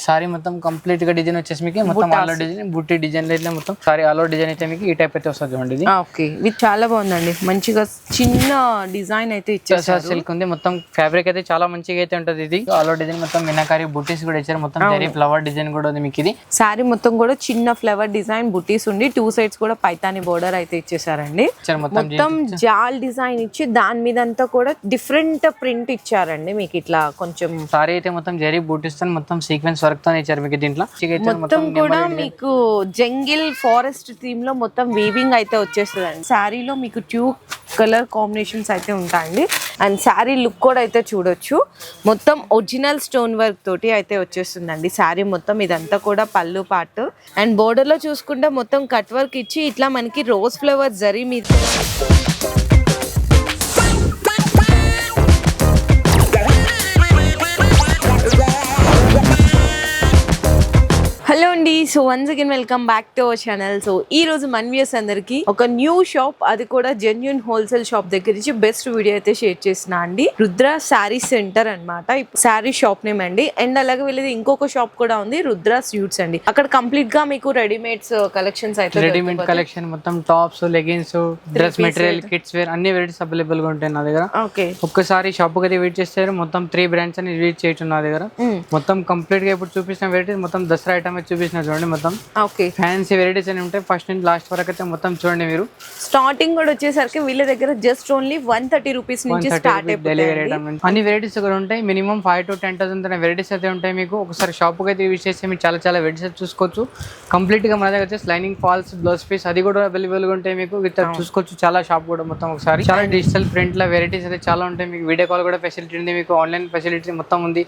Sorry మొత్తం complete గా design వచ్చేసి మీకు మొత్తం ఆల్ డిజైన్ బుట్టి డిజైన్ అయితే మొత్తం సారీ ఆల్ డిజైన్ అయితే మీకు ఈ టైప్ అయితే వస్తుంది చూడండి ఇది. ఓకే ఇది చాలా బాగుందండి, మంచిగా చిన్న డిజైన్ అయితే ఇచ్చేసారు. సిల్క్ ఉంది మొత్తం ఫ్యాబ్రిక్ అయితే చాలా మంచిగా అయితే ఉంటది. ఇది ఆల్ డిజైన్ మొత్తం మీనాకారి బుట్టీస్ కూడా ఇచ్చారు, మొత్తం జరీ ఫ్లవర్ డిజైన్ కూడా ఉంది మీకు. ఇది సారీ మొత్తం కూడా చిన్న ఫ్లవర్ డిజైన్ బుట్టీస్ ఉండి 2 సైడ్స్ కూడా పైతాని బోర్డర్ అయితే ఇచ్చేసారండి. మొత్తం జాల్ డిజైన్ ఇచ్చి దాని మీద అంతా కూడా డిఫరెంట్ ప్రింట్ ఇచ్చారండి మీకు. ఇట్లా కొంచెం సారీ అయితే మొత్తం జరీ బూటీస్ తో మొత్తం సీక్వెన్స్ వర్క్ తో ఇచ్చారు మీకు. దీంట్లో మొత్తం కూడా మీకు జంగిల్ ఫారెస్ట్ థీమ్ లో మొత్తం వీవింగ్ అయితే వచ్చేస్తుందండి. శారీలో మీకు 2 కలర్ కాంబినేషన్స్ అయితే ఉంటాయండి. అండ్ శారీ లుక్ కూడా అయితే చూడొచ్చు, మొత్తం ఒరిజినల్ స్టోన్ వర్క్ తోటి అయితే వచ్చేస్తుందండి శారీ మొత్తం. ఇదంతా కూడా పళ్ళు పార్ట్. అండ్ బోర్డర్ లో చూసుకుంటే మొత్తం కట్ వర్క్ ఇచ్చి ఇట్లా మనకి రోజ్ ఫ్లవర్ జరీ మీద హలో అండి. So once again welcome back to our channel. So ఈ రోజు మన వ్యూయర్స్ అందరికి ఒక న్యూ షాప్, అది కూడా జెన్యూన్ హోల్సేల్ షాప్ దగ్గర నుంచి బెస్ట్ వీడియో అయితే షేర్ చేసిన అండి. రుద్ర శారీ సెంటర్ అన్నమాట శారీ షాప్ నేమ్ అండి. అండ్ అలాగే వెళ్ళేది ఇంకొక షాప్ కూడా ఉంది, రుద్ర స్యూట్స్ అండి. అక్కడ కంప్లీట్ గా మీకు రెడీమేడ్స్ కలెక్షన్స్ అయితే రెడీమేడ్ కలెక్షన్ మొత్తం tops, leggings, dress material, kids wear అన్ని వెరైటీస్ అవైలబుల్ గా ఉంటాయి నా దగ్గర. ఓకే ఒక్కసారి షాప్ కి విజిట్ చేస్తారు, మొత్తం 3 బ్రాంచ్ అని విజిట్ చేయొచ్చు నా దగ్గర. మొత్తం కంప్లీట్ గా ఇప్పుడు చూపించిన వెరైటీస్ మొత్తం దసరా ఐటమ్ చూపించిన చూడండి. మొత్తం ఫ్యాన్సీ వెరైటీస్ అని ఉంటాయి, ఫస్ట్ నుంచి లాస్ట్ వరకు అయితే మొత్తం చూడండి మీరు. స్టార్టింగ్ కూడా వచ్చేసరికి వీళ్ళ దగ్గర జస్ట్ ఓన్లీ 130 రూపీస్ నుంచి స్టార్ట్ అయిపోతాయి. అన్ని వెరైటీస్ కూడా ఉంటాయి, మినిమం 5 to 10,000 వెరైటీస్ అయితే ఉంటాయి మీకు. ఒకసారి షాప్ కి అయితే విజిట్ చేస్తే మీరు చాలా చాలా వెరైటీస్ చూసుకోవచ్చు. కంప్లీట్ గా మన దగ్గర వచ్చేసి లైనింగ్ ఫాల్స్, బ్లౌజ్ పీస్ అది కూడా అవైలబుల్ గా ఉంటాయి మీకు. చూసుకోవచ్చు చాలా షాప్ కూడా మొత్తం. ఒకసారి చాలా డిజిటల్ ప్రింట్ ల వెరైటీస్ అయితే చాలా ఉంటాయి మీకు. వీడియో కాల్ కూడా ఫెసిలిటీ ఉంది మీకు, ఆన్లైన్ ఫెసిలిటీ మొత్తం ఉంది.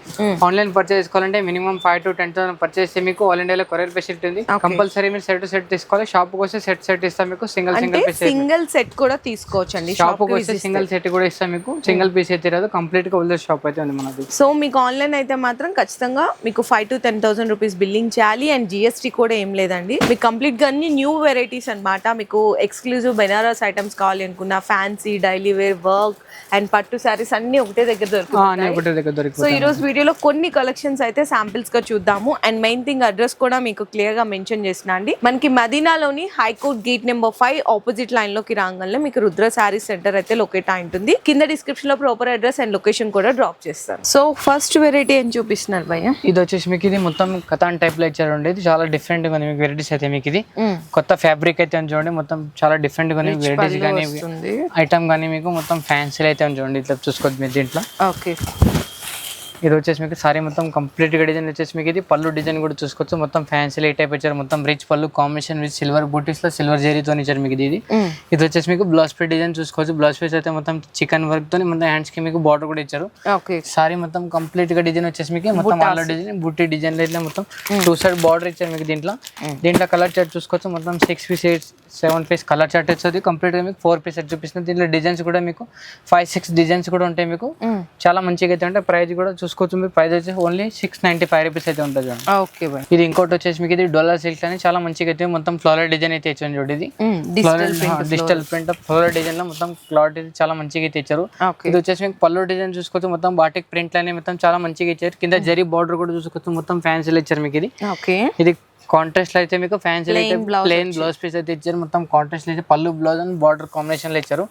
ఆన్లైన్ పర్చేస్ చేసుకోవాలంటే మినిమం 5 to 10,000 పర్చేస్ చేస్తే మీకు ఆల్ ఇండియాలో కొరియర్ ఫెసిలిటీ ఉంది. కంపల్సరీ మీరు సెట్ టు సెట్ తీసుకోవాలి. షాప్ కి వస్తే సెట్ ఇస్తాం మీకు. సింగిల్ సెట్ కూడా తీసుకోవచ్చు అండి. షాప్ కి వస్తే సింగిల్ సెట్ కూడా ఇస్తాం మీకు. సింగిల్ పీస్ అయితే రాదు, కంప్లీట్ గా హోల్సేల్ షాప్ అయితే ఉంది మనది. సో మీకు ఆన్లైన్ అయితే మాత్రం ఖచ్చితంగా మీకు 5 to 10,000 రూపీస్ బిల్లింగ్ చేయాలి. అండ్ జిఎస్టీ కూడా ఏం లేదండి. మీకు కంప్లీట్ గా అన్ని న్యూ వెరైటీస్ అన్నమాట. మీకు ఎక్స్క్లూజివ్ బెనారస్ ఐటమ్స్ కావాలి అనుకున్న, fancy, daily wear, work and పట్టు సారీస్ అన్ని ఒకటే దగ్గర దొరుకుతాయి. సో ఈ రోజు వీడియోలో కొన్ని కలెక్షన్స్ అయితే శాంపిల్స్ గా చూద్దాము. అండ్ మెయిన్ థింగ్ అడ్రస్ కూడా మీకు క్లియర్ గా మెన్షన్ చేసిన అండి. మనకి మదీనాలోని High Court gate number 5 opposite line లోకి రాగానే మీకు రుద్ర శారీ సెంటర్ అయితే లొకేట్ అయి ఉంటుంది. కింద డిస్క్రిప్షన్ లో ప్రాపర్ అడ్రస్ అండ్ లొకేషన్ కూడా డ్రాప్ చేస్తారు. సో ఫస్ట్ వెరైటీ ఏం చూపిస్తున్నారు భయ్య? ఇది వచ్చేసి మీకు ఇది మొత్తం కథాన్ టైప్ లో ఇచ్చారు. ఇది చాలా డిఫరెంట్ గా మీకు వెరైటీస్ అయితే మీకు. ఇది కొత్త ఫ్యాబ్రిక్ అయితే చూడండి, మొత్తం చాలా డిఫరెంట్ గా వెరైటీస్ కానీ ఐటమ్ కానీ మీకు మొత్తం ఫ్యాన్సీ అయితే చూడండి. ఇట్లా చూసుకోవచ్చు మీరు దీంట్లో. ఓకే ఇది వచ్చేసి మీకు సారీ మొత్తం కంప్లీట్ గా డిజైన్ వచ్చేసి మీకు. ఇది పళ్ళు డిజైన్ కూడా చూసుకోవచ్చు, మొత్తం ఫ్యాన్సీ ఈ టైప్ ఇచ్చారు. మొత్తం రిచ్ పళ్ళు కాంబినేషన్ విత్ సిల్వర్ బూటీస్ లో సిల్వర్ జరీతో ఇచ్చారు మీకు. ఇది వచ్చేసి మీకు బ్లౌజ్ పీస్ డిజైన్ చూసుకోవచ్చు. బ్లౌజ్ పీస్ అయితే మొత్తం చికెన్ వర్క్ తో మొత్తం హ్యాండ్స్ కి మీకు బార్డర్ కూడా ఇచ్చారు. సారీ మొత్తం కంప్లీట్ గా డిజైన్ వచ్చేసి మీకు మొత్తం ఆల్ డిజైన్ బుట్టి డిజైన్ ఇట్లా మొత్తం 2 సైడ్ బార్డర్ ఇచ్చారు మీకు. దీంట్లో కలర్ చార్ట్ చూసుకోవచ్చు. మొత్తం 6 పీస్ 7 పీస్ కలర్ చార్ట్ వచ్చేది. కంప్లీట్ గా మీకు 4 పీస్ చూపిస్తుంది. దీంట్లో డిజైన్స్ కూడా మీకు 5-6 డిజైన్స్ కూడా ఉంటాయి మీకు. చాలా మంచిగా అయితే ఉంటాయి. ప్రైస్ కూడా చూసుకోవచ్చు మీరు. ప్రైస్ వచ్చేసి ఓన్లీ 695 రూపీస్ అయితే ఉంటుంది. ఇది ఇంకోటి వచ్చేసి మీకు ఇది డోలా సిల్క్ అని చాలా మంచిగా అయితే మొత్తం ఫ్లోరల్ డిజైన్ అయితే ఇచ్చారు చూడండి. ఇది డిజిటల్ ప్రింట్ ఫ్లోరల్ డిజైన్ లో మొత్తం క్లాత్ చాలా మంచిగా అయితే ఇచ్చారు. ఇది వచ్చేసి మీకు పళ్ళు డిజైన్ చూసుకోవచ్చు. మొత్తం బాటిక్ ప్రింట్ లని మొత్తం చాలా మంచిగా ఇచ్చారు. కింద జరీ బార్డర్ కూడా చూసుకోవచ్చు. మొత్తం ఫ్యాన్సీ ఇచ్చారు మీకు. ఇది కాంట్రాస్ట్ లో అయితే మీకు ఫ్యాన్సీ అయితే ప్లెయిన్ బ్లౌజ్ పీస్ అయితే ఇచ్చారు. మొత్తం కాంట్రాస్ట్ అయితే పళ్ళు బ్లౌజ్ అండ్ బార్డర్ కాంబినేషన్ లో ఇచ్చారు.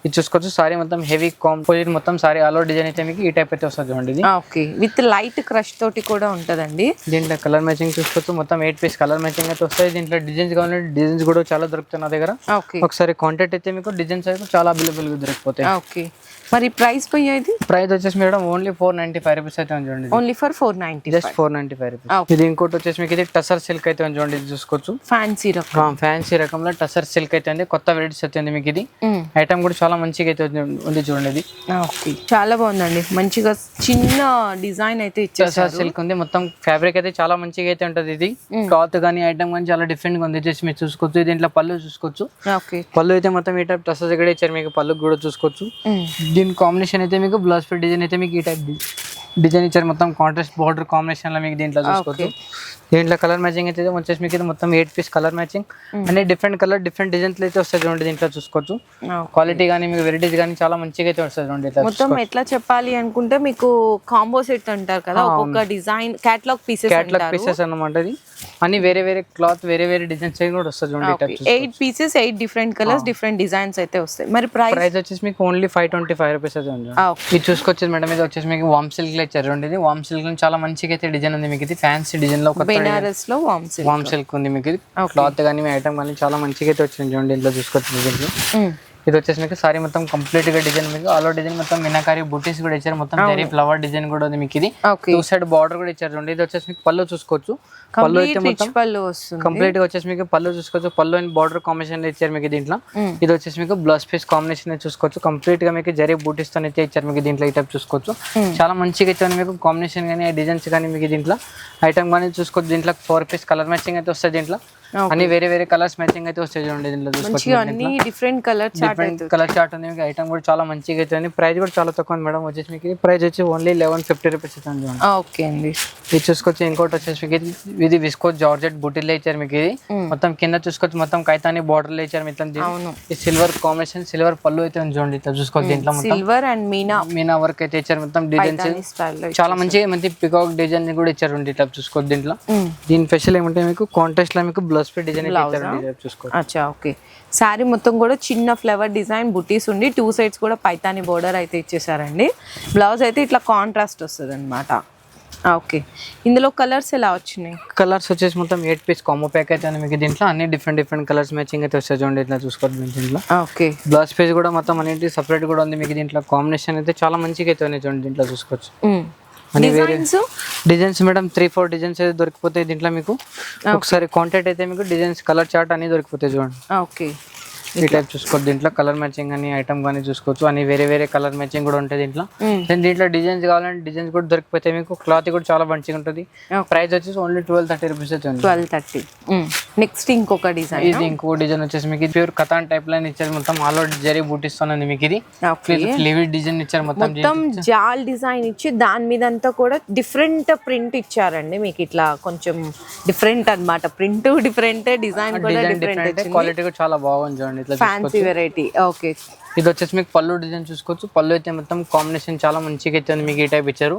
ఇది చూసుకోవచ్చు. సారీ మొత్తం హెవీ కాంపోజిట్ మొత్తం సారీ ఆల్ ఓవర్ డిజైన్ అయితే మీకు ఈ టైప్ అయితే వస్తుంది చూడండి. ఇది విత్ లైట్ క్రష్ తోటి కూడా ఉంటదండి. దీంట్లో కలర్ మ్యాచింగ్ చూసుకోవచ్చు. మొత్తం 8 పీస్ కలర్ మ్యాచింగ్ అయితే వస్తాయి. దీంట్లో డిజైన్స్ కావాలంటే డిజైన్స్ కూడా చాలా దొరుకుతాయి నా దగ్గర. ఒకసారి కాంటాక్ట్ అయితే మీకు డిజైన్స్ అయితే చాలా అవైలబుల్ గా దొరికిపోతాయి. మరి ప్రైస్ పోయి ఇది ప్రైస్ వచ్చేసి మేడం ఓన్లీ 495 రూపీస్ అయితే చూడండి. Only for 490, just 495 rupees. ఇది ఇంకోటి వచ్చేసి మీకు ఇది టసర్ సిల్క్ అయితే చూడండి. ఇది చూసుకోవచ్చు. ఫ్యాన్సీ రకంలో టసర్ సిల్క్ అయితే ఉంది. కొత్త వెరైటీస్ అయితే ఉంది మీకు. ఇది ఐటమ్ కూడా చాలా మంచిగా అయితే ఉంది చూడండి. ఇది చాలా బాగుందండి, మంచిగా చిన్న డిజైన్ అయితే ఇచ్చారు. టసర్ సిల్క్ ఉంది. మొత్తం ఫ్యాబ్రిక్ అయితే చాలా మంచిగా అయితే ఉంటది. ఇది క్లాత్ గానీ ఐటమ్ గానీ చాలా డిఫరెంట్ గా ఉంది. వచ్చేసి మీరు చూసుకోవచ్చు. దీంట్లో పళ్ళు చూసుకోవచ్చు. పళ్ళు అయితే మొత్తం ఈ టైప్ టసర్ దగ్గర ఇచ్చారు మీకు. పళ్ళు కూడా చూసుకోవచ్చు. దీని కాంబినేషన్ అయితే మీకు బ్లౌజ్ పీస్ డిజైన్ అయితే మీకు ఈ టైప్ డిజైన్ ఇచ్చారు మొత్తం కాంట్రాస్ట్ బార్డర్ కాంబినేషన్ లో మీకు దీంట్లో చూసుకోవచ్చు. దీంట్లో కలర్ మ్యాచింగ్ అయితే వచ్చేసి మీకు ఇది మొత్తం 8 పీస్ కలర్ మ్యాచింగ్ అన్ని డిఫరెంట్ కలర్ డిఫరెంట్ డిజైన్స్ అయితే వస్తాయి చూడండి. దీంట్లో చూసుకోవచ్చు క్వాలిటీ కానీ మీకు వెరైటీస్ కానీ చాలా మంచిగా అయితే వస్తుంది చూడండి. మొత్తం ఎట్లా చెప్పాలి అనుకుంటే మీకు కాంబో సెట్ అంటారు కదా, ఒక్కొక్క డిజైన్ కేటలాగ్ పీసెస్ అన్నమాట. ఇది అన్ని వేరే వేరే క్లాత్ వేరే వేరే డిజైన్స్ కూడా వస్తుంది చూడండి. 8 pieces 8 different colours different designs అయితే వస్తాయి. మరి ప్రైస్ వచ్చేసి మీకు ఓన్లీ 525 రూపీస్ అయితే ఉంది. ఇది చూసుకోవచ్చు మేడం. ఇది వచ్చేసి మీకు వామ్ సిల్క్ లో ఇచ్చారు చూడండి. ఇది వామ్ సిల్క్ లో చాలా మంచిగా అయితే డిజైన్ ఉంది మీకు. ఇది ఫ్యాన్సీ డిజైన్ లో బెనారస్ లో వామ్ సిల్క్ ఉంది మీకు. ఇది క్లాత్ కానీ మీ ఐటమ్ కానీ చాలా మంచిగా అయితే వచ్చింది చూడండి. ఇంట్లో చూసుకోవచ్చు. దీంట్లో ఇది వచ్చేసి మీకు సారీ మొత్తం కంప్లీట్ గా డిజైన్ మీకు ఆల్ డిజైన్ మొత్తం మీనాకారి బుటీస్ కూడా ఇచ్చారు. మొత్తం జరీ ఫ్లవర్ డిజైన్ కూడా ఉంది మీకు. ఇది 2 సైడ్ బార్డర్ కూడా ఇచ్చారు చూడండి. ఇది వచ్చేసి మీకు పళ్ళు చూసుకోవచ్చు. పళ్ళు అయితే మొత్తం కంప్లీట్ గా వచ్చేసి మీకు పళ్ళు చూసుకోవచ్చు. పళ్ళు అండ్ బార్డర్ కాంబినేషన్ ఇచ్చారు మీకు దీంట్లో. ఇది వచ్చేసి మీకు బ్లౌజ్ పీస్ కాంబినేషన్ చూసుకోవచ్చు. కంప్లీట్ గా మీకు జరీ బూటీస్ తో అయితే ఇచ్చారు మీకు. దీంట్లో ఈ టైప్ చూసుకోవచ్చు. చాలా మంచిగా ఇచ్చారు మీకు కాంబినేషన్ కానీ డిజైన్స్ కానీ మీకు. దీంట్లో ఐటమ్ కానీ చూసుకోవచ్చు. దీంట్లో 4 పీస్ కలర్ మ్యాచింగ్ అయితే వస్తాయి. దీంట్లో అన్ని వేరే వేరే కలర్స్ మ్యాచింగ్ అయితే వస్తాయి చూడండి. దీంట్లో చూసుకోవచ్చు. అన్ని డిఫరెంట్ కలర్ చార్ట్ ఉంది మీకు. ఐటమ్ కూడా చాలా మంచిగా అయితే ఉంది. ప్రైస్ కూడా చాలా తక్కువ ఉంది మేడం. వచ్చేసి మీకు ప్రైస్ వచ్చి ఓన్లీ 1150 రూపీస్ అవుతుంది చూడండి. ఓకే అండి. ఇది చూసుకోవచ్చు. ఇంకోటి వచ్చేసి మీకు ఇది విస్కో జార్జెట్ బుటీలో ఇచ్చారు మీకు. ఇది మొత్తం కింద చూసుకోవచ్చు. మొత్తం కైతాని బార్డర్ లో ఇచ్చారు మొత్తం. ఈ సిల్వర్ కాంబినేషన్ సిల్వర్ పళ్ళు అయితే ఉంది చూడండి. ఇట్లా చూసుకోవచ్చు. దీంట్లో సిల్వర్ అండ్ మీనా వర్క్ అయితే ఇచ్చారు. మొత్తం డిజైన్స్ చాలా మంచి పికాక్ డిజైన్ కూడా ఇచ్చారు. ఇట్లా చూసుకోవచ్చు. దీంట్లో దీని స్పెషల్ ఏమంటే మీకు కాంట్రాస్ట్ లో మీకు బ్లౌజ్ పీస్ డిజైన్ చూసుకోవచ్చు. అచ్చా ఓకే. శారీ మొత్తం కూడా చిన్న ఫ్లవర్ డిజైన్ బుటీస్ ఉండి 2 సైడ్స్ కూడా పైతాని బోర్డర్ అయితే ఇచ్చేసారండి. బ్లౌజ్ అయితే ఇట్లా కాంట్రాస్ట్ వస్తుంది అనమాట. ఓకే. ఇందులో కలర్స్ ఎలా వచ్చినాయి? కలర్స్ వచ్చేసి మొత్తం 8 పీస్ కాంబో ప్యాక్ అయితే మీకు. దీంట్లో అన్ని డిఫరెంట్ కలర్స్ మ్యాచింగ్ అయితే వస్తాయి చూడండి. ఇట్లా చూసుకోవచ్చు. దీంట్లో ఓకే బ్లౌజ్ పీస్ కూడా మొత్తం అన్నింటి సపరేట్ కూడా ఉంది మీకు. దీంట్లో కాంబినేషన్ అయితే చాలా మంచిగా అయితే ఉన్నాయి చూడండి. దీంట్లో చూసుకోవచ్చు. డిజైన్స్ మేడం 3-4 డిజైన్స్ అయితే దొరికిపోతాయి దీంట్లో మీకు. ఒకసారి కాంటాక్ట్ అయితే మీకు డిజైన్స్ కలర్ చార్ట్ అన్ని దొరికిపోతాయి చూడండి. ఓకే. ఈ టైప్ చూసుకోవచ్చు. దీంట్లో కలర్ మ్యాచింగ్ అని ఐటమ్ కానీ చూసుకోవచ్చు. అన్ని వేరే వేరే కలర్ మ్యాచింగ్ కూడా ఉంటాయి దీంట్లో. దీంట్లో డిజైన్స్ కావాలంటే డిజైన్స్ కూడా దొరికిపోతాయి మీకు. క్లాత్ కూడా చాలా మంచిగా ఉంటుంది. ప్రైస్ వచ్చేసి ఓన్లీ 1230 రూపీస్ అయితే ఉంది. 1230. నెక్స్ట్ ఇంకొక డిజైన్. ఇది ఇంకో డిజైన్ వచ్చేసి మీకు ప్యూర్ కథాన్ టైప్ లైన్ ఇచ్చారు. మొత్తం ఆల్ ఓవర్ జరీ బూటీస్ ఉంది మీకు. ఇది ఫ్లీవీ డిజైన్ ఇచ్చారు. మొత్తం జాల్ డిజైన్ ఇచ్చి దాని మీద అంతా కూడా డిఫరెంట్ ప్రింట్ ఇచ్చారండి మీకు. ఇట్లా కొంచెం డిఫరెంట్ అన్నమాట. ప్రింట్ డిఫరెంట్, డిజైన్ కూడా డిఫరెంట్. క్వాలిటీ కూడా చాలా బాగుంది చూడండి. Fancy variety. ఓకే. ఇది వచ్చేసి మీకు పళ్ళు డిజైన్ చూసుకోవచ్చు. పళ్ళు అయితే మొత్తం కాంబినేషన్ చాలా మంచిగా అయితే ఉంది మీకు. ఈ టైప్ ఇచ్చారు.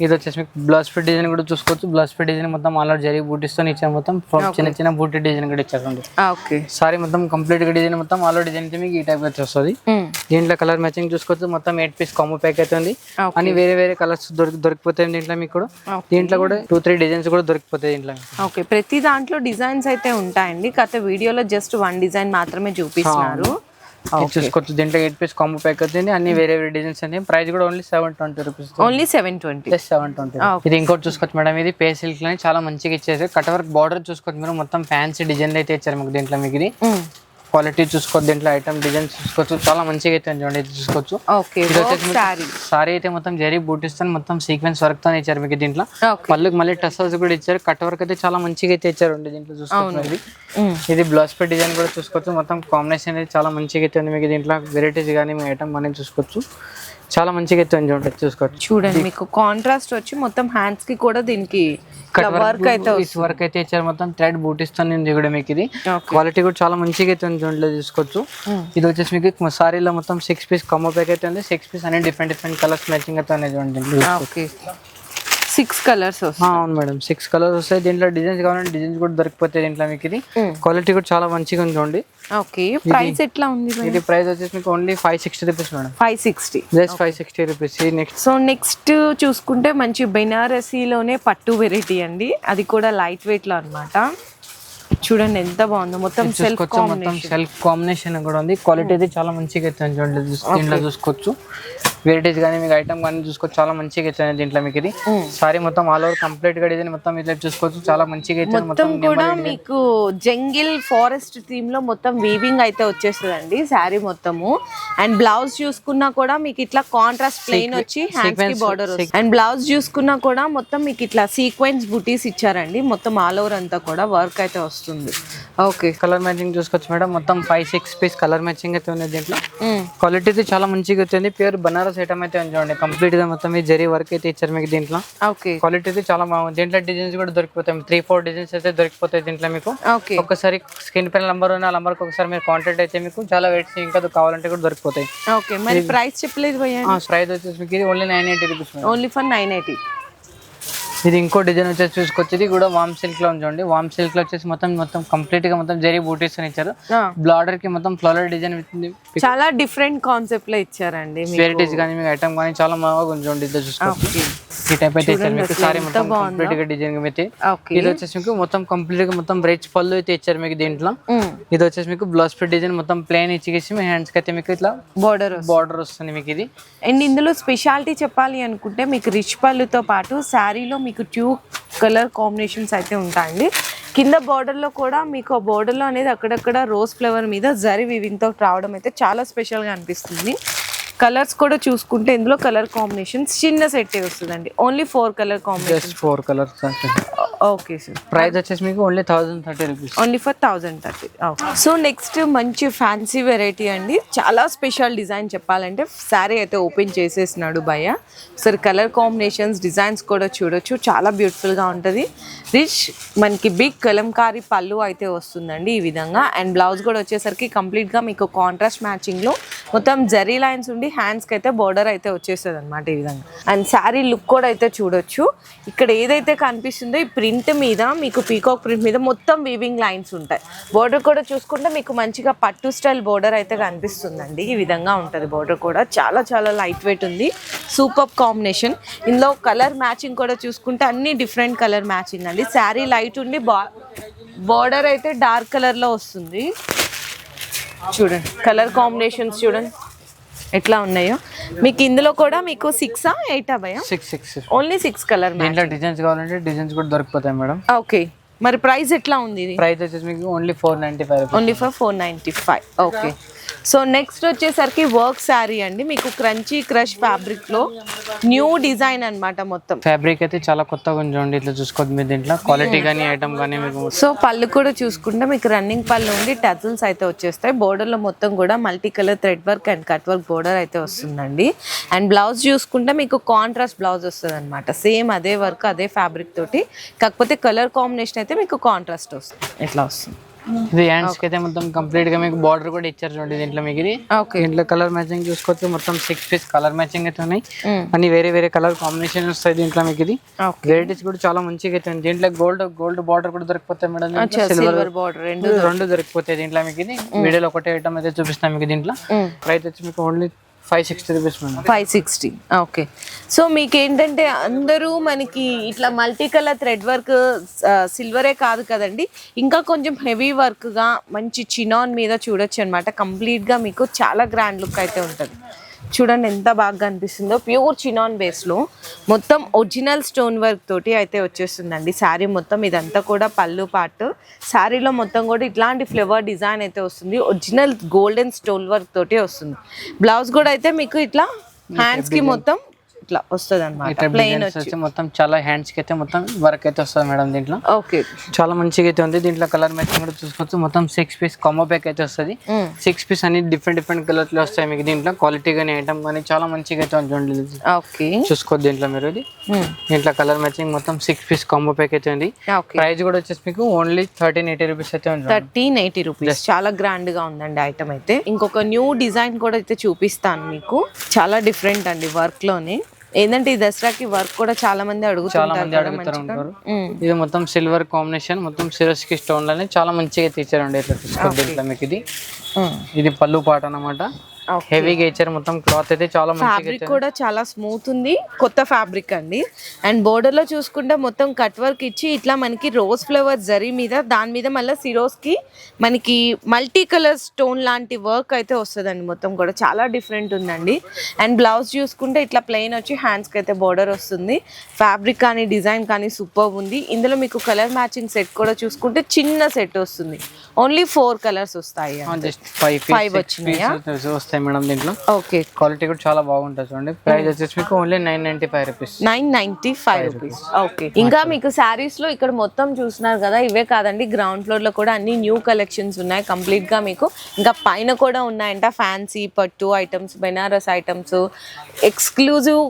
ఇది వచ్చేసి మీకు బ్లౌజ్ ఫిట్ డిజైన్ కూడా చూసుకోవచ్చు. బ్లౌజ్ ఫిట్ డిజైన్ మొత్తం ఆల్ ఓవర్ జరీ బూటీస్ తో ఇచ్చారు. మొత్తం చిన్న చిన్న బూటీ డిజైన్ కూడా ఇచ్చారు. ఓకే. సారీ మొత్తం కంప్లీట్ గా డిజైన్ మొత్తం ఆల్ ఓవర్ డిజైన్ అయితే మీకు ఈ టైప్ అయితే వస్తుంది. దీంట్లో కలర్ మ్యాచింగ్ చూసుకోవచ్చు. మొత్తం 8 పీస్ కాంబో ప్యాక్ అయితే ఉంది. అన్ని వేరే వేరే కలర్స్ దొరికిపోతాయి దీంట్లో మీకు కూడా. దీంట్లో కూడా 2-3 డిజైన్స్ కూడా దొరికిపోతాయి దీంట్లో. ఓకే. ప్రతి దాంట్లో డిజైన్స్ అయితే ఉంటాయండి. కాకపోతే వీడియోలో జస్ట్ 1 డిజైన్ మాత్రమే చూపిస్తున్నారు. చూసుకోవచ్చు. దీంట్లో 8 పీస్ కాంబో ప్యాక్ అవుతుంది. అన్ని వేరే వేరే డిజైన్స్ అన్ని. ప్రైస్ కూడా ఓన్లీ 720 రూపీస్. ఓన్లీ 720. ఇది ఇంకోటి చూసుకోవచ్చు మేడం. ఇది పే సిల్క్ లో చాలా మంచిగా ఇచ్చేసారు. కట్ వర్క్ బార్డర్ చూసుకోవచ్చు మీరు. మొత్తం ఫ్యాన్సీ డిజైన్ అయితే ఇచ్చారు మీకు దీంట్లో మీకు. ఇది క్వాలిటీ చూసుకోవచ్చు. దీంట్లో ఐటమ్ డిజైన్స్ చూసుకోవచ్చు. చాలా మంచిగా అయితే చూడండి. ఇది చూసుకోవచ్చు. సారీ అయితే మొత్తం జరీ బూటీస్ తో మొత్తం సీక్వెన్స్ వర్క్ తో ఇచ్చారు మీకు. దీంట్లో పళ్ళుకి మళ్ళీ టసల్స్ కూడా ఇచ్చారు. కట్ వర్క్ అయితే చాలా మంచిగా అయితే ఇచ్చారు. దీంట్లో చూసుకోవచ్చు. ఇది బ్లౌజ్ పే డిజైన్ కూడా చూసుకోవచ్చు. మొత్తం కాంబినేషన్ అయితే చాలా మంచిగా అయితే ఉంది మీకు. దీంట్లో వెరైటీస్ కానీ మీ ఐటమ్ అనేది చూసుకోవచ్చు. చాలా మంచిగా అయితే ఉంది చూసుకోవచ్చు. చూడండి మీకు కాంట్రాస్ట్ వచ్చి మొత్తం హ్యాండ్స్ కి కూడా దీనికి వర్క్ అయితే ఇచ్చారు. మొత్తం థ్రెడ్ బూటీస్ తో కూడా మీకు. ఇది క్వాలిటీ కూడా చాలా మంచిగా అయితే ఉంది చూడండి. చూసుకోవచ్చు. ఇది వచ్చేసి మీకు సారీలో మొత్తం 6 పీస్ కాంబో ప్యాక్ అయితే ఉంది. 6 పీస్ అనే డిఫరెంట్ కలర్స్ మ్యాచింగ్ అయితే ఉన్నాయి చూడండి. 6 కలర్స్ అవును మేడం. 6 కలర్స్ వస్తాయి. దీంట్లో డిజైన్స్ కావాలంటే డిజైన్స్ కూడా దొరికిపోతాయి దీంట్లో మీకు. ఇది క్వాలిటీ కూడా చాలా మంచిగా ఉంది చూడంండి. ఓకే. ప్రైస్ ఎట్లా ఉంది? ఇది ప్రైస్ వచ్చేసి మీకు only 560 rupees madam. 560. Just 560 rupees. Next చూసుకుంటే మంచి బెనారసీలోనే పట్టు వెరైటీ అండి. అది కూడా లైట్ వెయిట్ లో అన్నమాట. చూడండి ఎంత బాగుందో. మొత్తం సెల్ఫ్ కాంబినేషన్ కూడా ఉంది. క్వాలిటీ అయితే చాలా మంచిగా అయితే చూడండి. దీంట్లో చూసుకోవచ్చు. వెరైటీస్ కానీ మీకు ఐటమ్ కానీ చూసుకోవచ్చు. చాలా మంచిగా అయితే దీంట్లో మీకు. ఇది సారీ మొత్తం ఆల్ ఓవర్ కంప్లీట్ గా డిజైన్ మొత్తం ఇట్లా చూసుకోవచ్చు. చాలా మంచిగా అయితే మొత్తం కూడా మీకు జంగిల్ ఫారెస్ట్ థీమ్ లో మొత్తం వీవింగ్ అయితే వచ్చేస్తుందండి శారీ మొత్తము. అండ్ బ్లౌజ్ చూసుకున్నా కూడా మీకు ఇట్లా కాంట్రాస్ట్ ప్లెయిన్ వచ్చి హ్యాండ్స్ కి బార్డర్. అండ్ బ్లౌజ్ చూసుకున్నా కూడా మొత్తం మీకు ఇట్లా సీక్వెన్స్ బుటీస్ ఇచ్చారండి. మొత్తం ఆల్ ఓవర్ అంతా కూడా వర్క్ అయితే వస్తుంది. ఓకే. కలర్ మ్యాచింగ్ చూసుకోవచ్చు మేడం. మొత్తం 5-6 పీస్ కలర్ మ్యాచింగ్ అయితే ఉంది దీంట్లో. క్వాలిటీ అయితే చాలా మంచిగా వచ్చింది. ప్యూర్ బనారస్ బ్లౌజ్ ఐటమ్ అయితే చూడండి కంప్లీట్ గా మొత్తం ఈ జరీ వర్క్ అయితే ఇచ్చారు మీకు దీంట్లో. ఓకే, క్వాలిటీ అయితే చాలా బాగుంది. దీంట్లో డిజైన్స్ కూడా దొరికిపోతాయి, 3-4 డిజైన్స్ అయితే దొరికిపోతాయి దీంట్లో మీకు. ఓకే, ఒకసారి స్క్రీన్ పైన నంబర్ ఉన్న నంబర్కి ఒకసారి మీరు కాంటాక్ట్ అయితే మీకు చాలా వెయిట్స్ ఇంకా కావాలంటే కూడా దొరికిపోతాయి. ఓకే. మరి ప్రైస్ చెప్పలేదు భయ్యా? ప్రైస్ వచ్చేసి మీకు ఇది ఓన్లీ 980 రూపీస్. Only for 980. ఇది ఇంకో డిజైన్ వచ్చేసి చూసుకోవచ్చు. ఇది కూడా వామ్ సిల్క్ లో చూడండి. వామ్ సిల్క్ లో వచ్చేసి మొత్తం కంప్లీట్ గా మొత్తం జరీ బూటీస్ ఇచ్చారు. బ్లాడర్ కి మొత్తం ఫ్లవర్ డిజైన్ చాలా డిఫరెంట్ కాన్సెప్ట్ లో ఇచ్చారండి. వెరైటీస్ కానీ మీకు ఐటమ్ కానీ చాలా బాగా చూడండి. ఇది చూసుకోవచ్చు. ఈ టైప్ అయితే ఇచ్చారు మీకు. సారీ మొత్తం కంప్లీట్ గా డిజైన్ అయితే. ఇది వచ్చేసి మీకు మొత్తం కంప్లీట్ గా మొత్తం రిచ్ పళ్ళు అయితే ఇచ్చారు మీకు దీంట్లో. ఇది వచ్చేసి మీకు బ్లౌజ్ ప్రింట్ డిజైన్ మొత్తం ప్లెయిన్ ఇచ్చేసి మీ హ్యాండ్స్ కి అయితే మీకు ఇట్లా బార్డర్ వస్తుంది మీకు ఇది. అండ్ ఇందులో స్పెషాలిటీ చెప్పాలి అనుకుంటే మీకు రిచ్ పళ్ళుతో పాటు శారీలో మీకు 2 కలర్ కాంబినేషన్స్ అయితే ఉంటాయండి. కింద బార్డర్లో కూడా మీకు బార్డర్లో అనేది అక్కడక్కడ రోజ్ ఫ్లవర్ మీద జరీ వీవింగ్తో రావడం అయితే చాలా స్పెషల్గా అనిపిస్తుంది. కలర్స్ కూడా చూసుకుంటే ఇందులో కలర్ కాంబినేషన్స్ చిన్న సెట్ వస్తుందండి. Only 4 colour combination. 4 colours. Okay sir. Price వచ్చేసి మీకు only 1030 rupees. Only for 1030. Okay. So next మంచి ఫ్యాన్సీ వెరైటీ అండి. చాలా స్పెషల్ డిజైన్ చెప్పాలంటే శారీ అయితే ఓపెన్ చేసేసినాడు భయ్య. సరే కలర్ కాంబినేషన్స్ డిజైన్స్ కూడా చూడొచ్చు. చాలా బ్యూటిఫుల్గా ఉంటుంది. రిచ్ మనకి బిగ్ కలంకారీ పళ్ళు అయితే వస్తుందండి ఈ విధంగా. అండ్ బ్లౌజ్ కూడా వచ్చేసరికి కంప్లీట్గా మీకు కాంట్రాస్ట్ మ్యాచింగ్లో మొత్తం జరీ లైన్స్ ఉండి హ్యాండ్స్కి అయితే బార్డర్ అయితే వచ్చేస్తుంది అనమాట ఈ విధంగా. అండ్ శారీ లుక్ కూడా అయితే చూడొచ్చు. ఇక్కడ ఏదైతే కనిపిస్తుందో ఈ ప్రింట్ మీద మీకు పీకాక్ ప్రింట్ మీద మొత్తం వీవింగ్ లైన్స్ ఉంటాయి. బోర్డర్ కూడా చూసుకుంటే మీకు మంచిగా పట్టు స్టైల్ బోర్డర్ అయితే కనిపిస్తుందండి. ఈ విధంగా ఉంటుంది బోర్డర్ కూడా. చాలా చాలా లైట్ వెయిట్ ఉంది. Super combination. ఇందులో కలర్ మ్యాచింగ్ కూడా చూసుకుంటే అన్ని డిఫరెంట్ కలర్ మ్యాచింగ్ అండి. శారీ లైట్ ఉండి బార్డర్ అయితే డార్క్ కలర్లో వస్తుంది. చూడండి కలర్ కాంబినేషన్స్ చూడండి ఎట్లా ఉన్నాయో. మీకు ఇందులో కూడా మీకు 6 ఆ 8 ఆ భయ్యా? 6 ఓన్లీ 6 కలర్. దీంట్లో డిజైన్స్ కావాలంటే డిజైన్స్ కూడా దొరికిపోతాయి మేడం. ఓకే. మరి ప్రైస్ ఎట్లా ఉంది ఇది? ప్రైస్ వచ్చేసి మీకు only 495. Only for 495. Okay. So next వచ్చేసరికి వర్క్ శారీ అండి. మీకు క్రంచీ క్రష్ ఫ్యాబ్రిక్ లో న్యూ డిజైన్ అన్నమాట. మొత్తం ఫ్యాబ్రిక్ అయితే చాలా కొత్తగా ఉంది. ఇట్లా చూసుకోవద్దు మీరు దీంట్లో క్వాలిటీ కానీ ఐటమ్ కానీ మీకు. సో పళ్ళు కూడా చూసుకుంటే మీకు రన్నింగ్ పళ్ళు ఉండి టజిల్స్ అయితే వచ్చేస్తాయి. బోర్డర్ లో మొత్తం కూడా multi colour thread work and cut work border అయితే వస్తుందండి. అండ్ బ్లౌజ్ చూసుకుంటే మీకు కాంట్రాస్ట్ బ్లౌజ్ వస్తుంది అనమాట. సేమ్ అదే వర్క్ అదే ఫ్యాబ్రిక్ తోటి, కాకపోతే కలర్ కాంబినేషన్ అయితే మీకు కాంట్రాస్ట్ వస్తుంది. ఎట్లా వస్తుంది ఇది హ్యాండ్స్ కి అయితే మొత్తం కంప్లీట్ గా మీకు బార్డర్ కూడా ఇచ్చారు చూడండి దీంట్లో మీకు. ఇది దీంట్లో కలర్ మ్యాచింగ్ చూసుకోవచ్చు. మొత్తం 6 పీస్ కలర్ మ్యాచింగ్ అయితే ఉన్నాయి. అన్ని వేరే వేరే కలర్ కాంబినేషన్ వస్తాయి దీంట్లో మీకు. ఇది వెరైటీస్ కూడా చాలా మంచిగా అయితే ఉంది. దీంట్లో గోల్డ్ బార్డర్ కూడా దొరికిపోతాయి మేడం. సిల్వర్ బార్డర్ రెండు దొరికిపోతాయి దీంట్లో మీకు. ఇది వీడియోలో ఒకటే ఐటమ్ అయితే చూపిస్తాం మీకు. దీంట్లో ప్రైస్ వచ్చి మీకు only 560 rupees madam. 560. Okay. So మీకు ఏంటంటే అందరూ మనకి ఇట్లా మల్టీ కలర్ థ్రెడ్ వర్క్ సిల్వరే కాదు కదండి, ఇంకా కొంచెం హెవీ వర్క్గా మంచి చినాన్ మీద చూడొచ్చు అనమాట. కంప్లీట్గా మీకు చాలా గ్రాండ్ లుక్ అయితే ఉంటుంది. చూడండి ఎంత బాగా కనిపిస్తుందో. ప్యూర్ చినాన్ బేస్లో మొత్తం ఒరిజినల్ స్టోన్ వర్క్ తోటి అయితే వచ్చేస్తుందండి శారీ మొత్తం. ఇదంతా కూడా పళ్ళు పార్ట్. శారీలో మొత్తం కూడా ఇట్లాంటి ఫ్లవర్ డిజైన్ అయితే వస్తుంది. ఒరిజినల్ గోల్డెన్ స్టోన్ వర్క్ తోటి వస్తుంది. బ్లౌజ్ కూడా అయితే మీకు ఇట్లా హ్యాండ్స్కి మొత్తం ఇట్లా వస్తుంది అనమాట. ప్లెయిన్ వచ్చి మొత్తం చాలా హ్యాండ్స్ కి అయితే మొత్తం వర్క్ అయితే వస్తుంది మేడం దీంట్లో. ఓకే. చాలా మంచిగా అయితే ఉంది. దీంట్లో కలర్ మ్యాచింగ్ కూడా చూసుకోవచ్చు. మొత్తం 6 పీస్ కాంబో ప్యాక్ అయితే వస్తుంది. 6 పీస్ అన్ని డిఫరెంట్ కలర్స్ లో వస్తాయి మీకు. దీంట్లో క్వాలిటీ కానీ ఐటమ్ కానీ చాలా మంచిగా అయితే చూడండి. ఓకే. చూసుకోవచ్చు దీంట్లో మీరు. ఇది దీంట్లో కలర్ మ్యాచింగ్ మొత్తం 6 పీస్ కాంబో ప్యాక్ అయితే ఉంది. ప్రైస్ కూడా వచ్చేసి మీకు ఓన్లీ 1380 రూపీస్ అయితే ఉంది. 1380 రూపీస్. చాలా గ్రాండ్ గా ఉందండి ఐటమ్ అయితే. ఇంకొక న్యూ డిజైన్ కూడా అయితే చూపిస్తాను మీకు. చాలా డిఫరెంట్ అండి వర్క్ లోనే. ఏంటంటే ఈ దసరాకి వర్క్ కూడా చాలా మంది అడుగుతుంటారు. ఇది మొత్తం సిల్వర్ కాంబినేషన్, మొత్తం సిరస్కి స్టోన్ లని చాలా మంచిగా తీర్చారండి. ఇట్లా తీసుకోండి దీంట్లో మీకు. ఇది పళ్ళు పాట అన్నమాట. హెవీగా ఇచ్చారు మొత్తం. క్లాత్ అయితే చాలా ఫ్యాబ్రిక్ కూడా చాలా స్మూత్ ఉంది. కొత్త ఫ్యాబ్రిక్ అండి. అండ్ బోర్డర్ లో చూసుకుంటే మొత్తం కట్ వర్క్ ఇచ్చి ఇట్లా మనకి రోజ్ ఫ్లవర్ జరీ మీద, దాని మీద మళ్ళీ సిరోస్ కి మనకి మల్టీ కలర్ స్టోన్ లాంటి వర్క్ అయితే వస్తుందండి. మొత్తం కూడా చాలా డిఫరెంట్ ఉందండి. అండ్ బ్లౌజ్ చూసుకుంటే ఇట్లా ప్లెయిన్ వచ్చి హ్యాండ్స్ కి అయితే బోర్డర్ వస్తుంది. ఫ్యాబ్రిక్ కానీ డిజైన్ కానీ సూపర్ ఉంది. ఇందులో మీకు కలర్ మ్యాచింగ్ సెట్ కూడా చూసుకుంటే చిన్న సెట్ వస్తుంది. ఓన్లీ 4 కలర్స్ వస్తాయి. 5 వచ్చినాయా? వస్తాయి మేడం దీంట్లో. ఓకే, క్వాలిటీ కూడా చాలా బాగుంటుంది చూడండి. ప్రైస్ వచ్చేసి మీకు ఓన్లీ 995 రూపీస్. 995 రూపీస్. ఓకే, ఇంకా మీకు శారీస్ లో ఇక్కడ మొత్తం చూస్తున్నారు కదా, ఇవే కాదండి గ్రౌండ్ ఫ్లోర్ లో కూడా అన్ని న్యూ కలెక్షన్స్ ఉన్నాయి కంప్లీట్ గా మీకు. ఇంకా పైన కూడా ఉన్నాయంట ఫ్యాన్సీ పట్టు ఐటమ్స్, బెనారస్ ఐటమ్స్, ఎక్స్క్లూజివ్.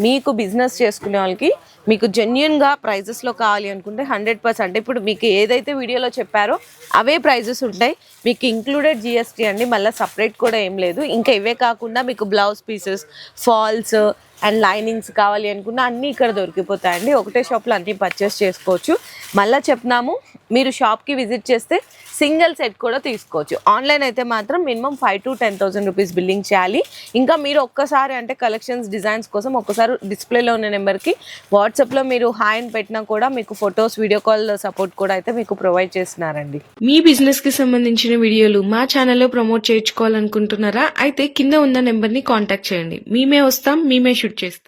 మీకు బిజినెస్ చేసుకునే వాళ్ళకి మీకు జెన్యున్గా ప్రైజెస్లో కావాలి అనుకుంటే 100% ఇప్పుడు మీకు ఏదైతే వీడియోలో చెప్పారో అవే ప్రైజెస్ ఉంటాయి. మీకు ఇంక్లూడెడ్ జిఎస్టీ అండి, మళ్ళీ సపరేట్ కూడా ఏం లేదు. ఇంకా ఇవే కాకుండా మీకు blouse pieces, falls and linings కావాలి అనుకున్న అన్నీ ఇక్కడ దొరికిపోతాయండి. ఒకటే షాప్లో అన్నీ పర్చేస్ చేసుకోవచ్చు. మళ్ళీ చెప్తున్నాము, మీరు షాప్కి విజిట్ చేస్తే సింగిల్ సెట్ కూడా తీసుకోవచ్చు. ఆన్లైన్ అయితే మాత్రం మినిమం 5,000 to 10,000 రూపీస్ బిల్లింగ్ చేయాలి. ఇంకా మీరు ఒక్కసారి అంటే కలెక్షన్స్ డిజైన్స్ కోసం ఒక్కసారి డిస్ప్లేలో ఉన్న నెంబర్కి వాట్సాప్లో మీరు హాయ్ అని పెట్టినా కూడా మీకు ఫొటోస్, వీడియో కాల్ సపోర్ట్ కూడా అయితే మీకు ప్రొవైడ్ చేస్తున్నారండి. మీ బిజినెస్ కి సంబంధించిన వీడియోలు మా ఛానల్లో ప్రమోట్ చేయించుకోవాలనుకుంటున్నారా? అయితే కింద ఉన్న నెంబర్ ని కాంటాక్ట్ చేయండి. మేమే వస్తాం, మేమే షూట్ చేస్తాం.